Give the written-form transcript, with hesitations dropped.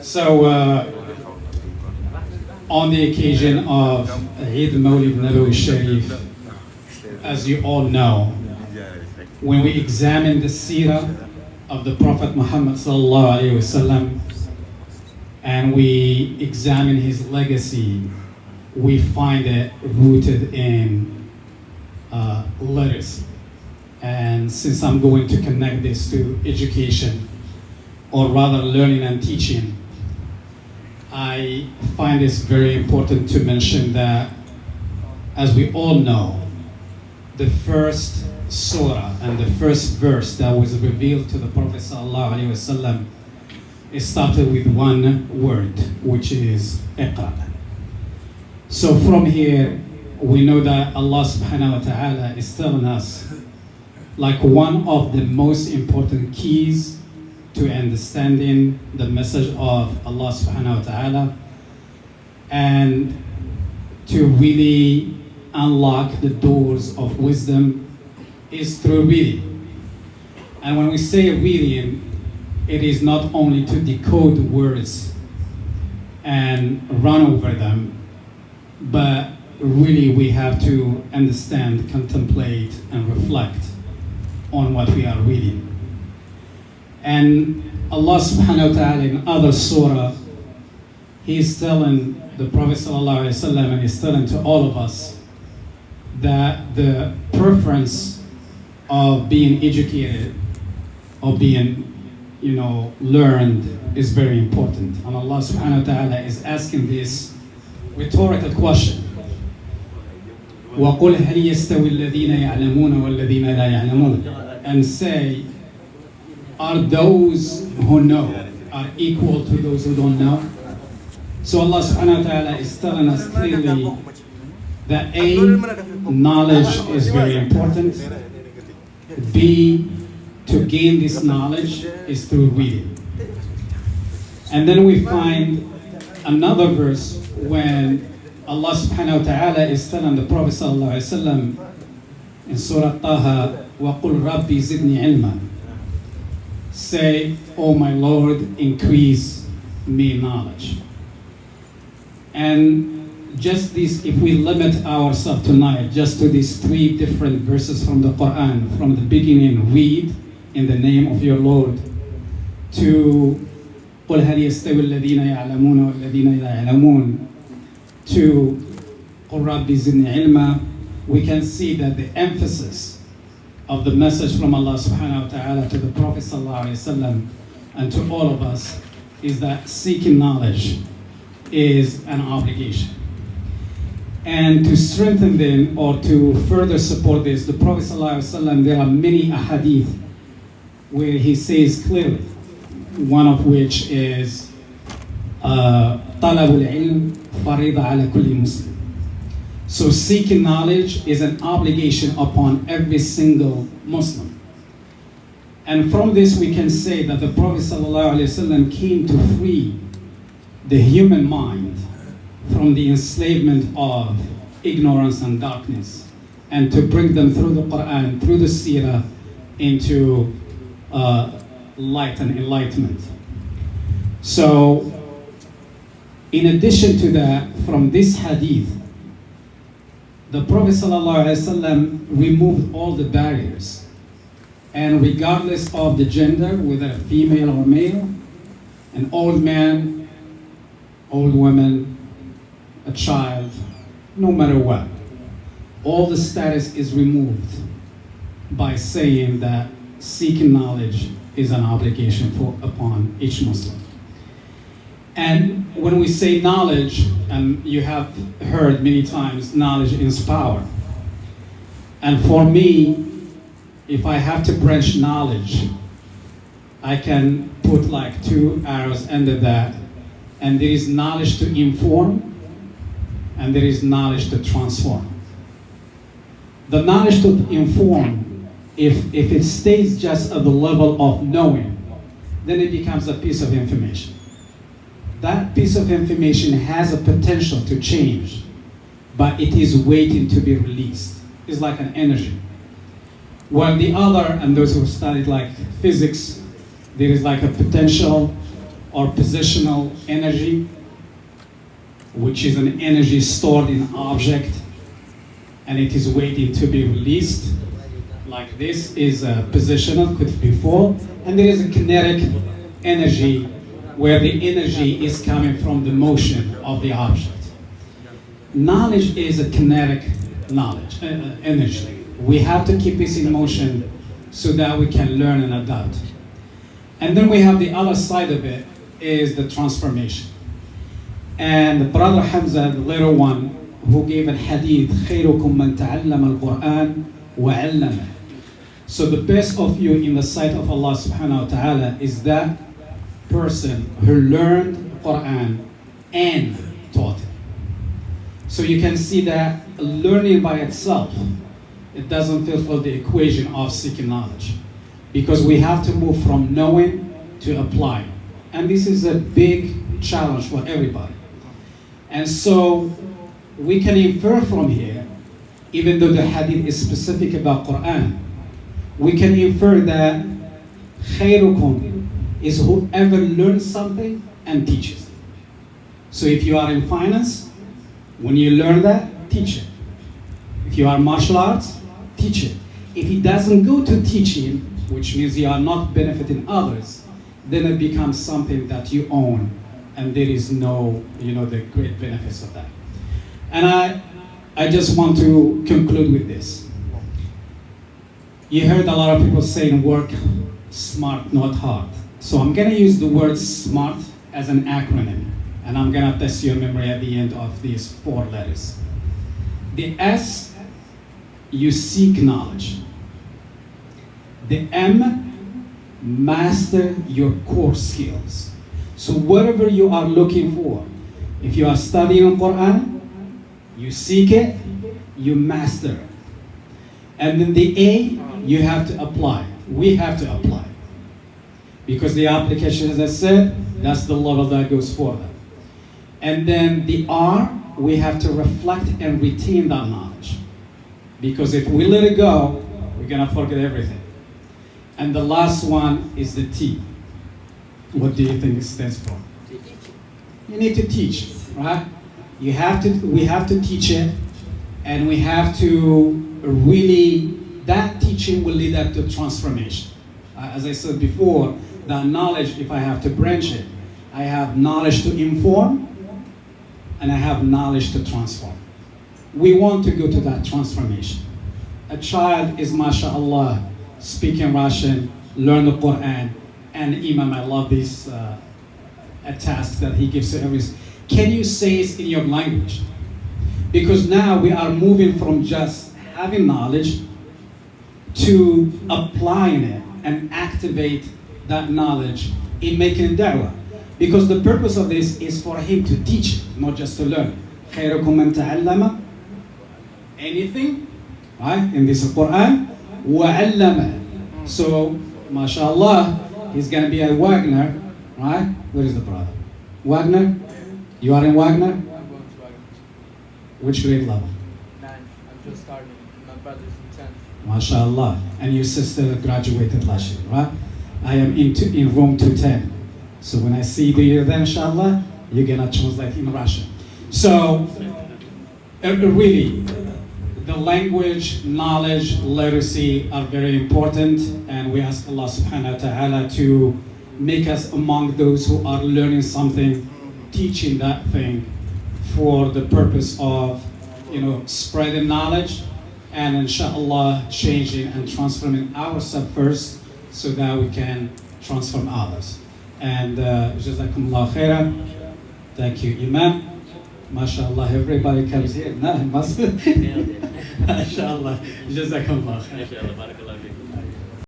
So, on the occasion of Eid Mawlid Nabawi Sharif, as you all know, when we examine the seerah of the Prophet Muhammad sallallahu alaihi wasallam, and we examine his legacy, we find it rooted in literacy. And since I'm going to connect this to education, or rather learning and teaching, I find this very important to mention that, as we all know, the first surah and the first verse that was revealed to the Prophet ﷺ, it started with one word, which is Iqra. So from here, we know that Allah subhanahu wa ta'ala is telling us, like, one of the most important keys to understanding the message of Allah subhanahu wa ta'ala and to really unlock the doors of wisdom is through reading. And when we say reading, it is not only to decode words and run over them, but really we have to understand, contemplate, and reflect on what we are reading. And Allah subhanahu wa ta'ala in other surah, He's telling the Prophet sallallahu alaihi wasallam, and He's telling to all of us that the preference of being educated or being, learned is very important. And Allah subhanahu wa ta'ala is asking this rhetorical question. وَقُلْ هَلْ يَسْتَوِي الَّذِينَ يَعْلَمُونَ وَالَّذِينَ لَا يَعْلَمُونَ, and say, are those who know are equal to those who don't know? So Allah subhanahu wa ta'ala is telling us clearly that A, knowledge is very important. B, to gain this knowledge is through reading. And then we find another verse when Allah subhanahu wa ta'ala is telling the Prophet sallallahu alaihi wasallam in Surah Taha, وَقُلْ رَبِّي زِدْنِي عِلْمًا, say, oh my Lord, increase me knowledge. And just this, if we limit ourselves tonight just to these three different verses from the Quran, from the beginning, read in the name of your Lord, to قُلْ هَلْ يَسْتَوِي الَّذِينَ يَعْلَمُونَ وَالَّذِينَ لَا يَعْلَمُونَ, to قُلْ رَبِّ زِدْنِي عِلْمًا, we can see that the emphasis of the message from Allah subhanahu wa ta'ala to the Prophet sallallahu alaihi wasallam and to all of us is that seeking knowledge is an obligation. And to strengthen them or to further support this, the Prophet sallallahu alaihi wasallam, there are many ahadith where he says clearly, one of which is طلب العلم فريضة على كل مسلم. So seeking knowledge is an obligation upon every single Muslim. And from this we can say that the Prophet ﷺ came to free the human mind from the enslavement of ignorance and darkness, and to bring them through the Quran, through the seerah, into light and enlightenment. So in addition to that, from this hadith, the Prophet ﷺ removed all the barriers. And regardless of the gender, whether female or male, an old man, old woman, a child, no matter what, all the status is removed by saying that seeking knowledge is an obligation upon each Muslim. And when we say knowledge, and you have heard many times, knowledge is power. And for me, if I have to branch knowledge, I can put like two arrows under that. And there is knowledge to inform, and there is knowledge to transform. The knowledge to inform, if it stays just at the level of knowing, then it becomes a piece of information. That piece of information has a potential to change, but it is waiting to be released. It's like an energy. While the other, and those who studied like physics, there is like a potential or positional energy, which is an energy stored in an object and it is waiting to be released. Like this is a positional, could be fall, and there is a kinetic energy where the energy is coming from the motion of the object. Knowledge is a kinetic knowledge, energy. We have to keep this in motion so that we can learn and adapt. And then we have the other side of it is the transformation. And Brother Hamza, the little one, who gave a hadith, خيركم من تعلم القرآن وعلمه. So the best of you in the sight of Allah subhanahu wa ta'ala is that person who learned Quran and taught it. So you can see that learning by itself, it doesn't fulfill the equation of seeking knowledge, because we have to move from knowing to applying. And this is a big challenge for everybody. And so we can infer from here, even though the hadith is specific about Quran, we can infer that khairukum is whoever learns something and teaches. So if you are in finance, when you learn that, teach it. If you are martial arts, teach it. If it doesn't go to teaching, which means you are not benefiting others, then it becomes something that you own, and there is no, the great benefits of that. And I just want to conclude with this. You heard a lot of people saying work smart, not hard. So I'm gonna use the word SMART as an acronym, and I'm gonna test your memory at the end of these 4 letters. The S, you seek knowledge. The M, master your core skills. So whatever you are looking for, if you are studying Quran, you seek it, you master it. And then the A, you have to apply. We have to apply. Because the application, as I said, that's the level that goes forward. And then the R, we have to reflect and retain that knowledge. Because if we let it go, we're gonna forget everything. And the last one is the T. What do you think it stands for? You need to teach, right? We have to teach it, and we have to really, that teaching will lead up to transformation. As I said before, that knowledge, if I have to branch it, I have knowledge to inform, and I have knowledge to transform. We want to go to that transformation. A child is, mashallah, speaking Russian, learn the Quran, and Imam, I love this, a task that he gives to everyone. Can you say it in your language? Because now we are moving from just having knowledge to applying it and activate that knowledge in making da'wah. Because the purpose of this is for him to teach it, not just to learn. خيركم من تعلم anything, right? In this Quran, وعلم. So, mashallah, he's going to be at Wagner, right? Where is the brother? Wagner? You are in Wagner? I'm going to Wagner. Which grade level? 9. I'm just starting. My brother's in 10th. Mashallah. And your sister graduated last year, right? I am in room 210. So when I see you then, inshallah, you're going to translate in Russian. So, really, the language, knowledge, literacy are very important, and we ask Allah subhanahu wa ta'ala to make us among those who are learning something, teaching that thing for the purpose of, spreading knowledge, and inshallah changing and transforming ourselves first so that we can transform others. And jazakumullah khairan. Thank you, Imam. MashaAllah, everybody comes here. Nah, mashallah. Jazakumullah khairan.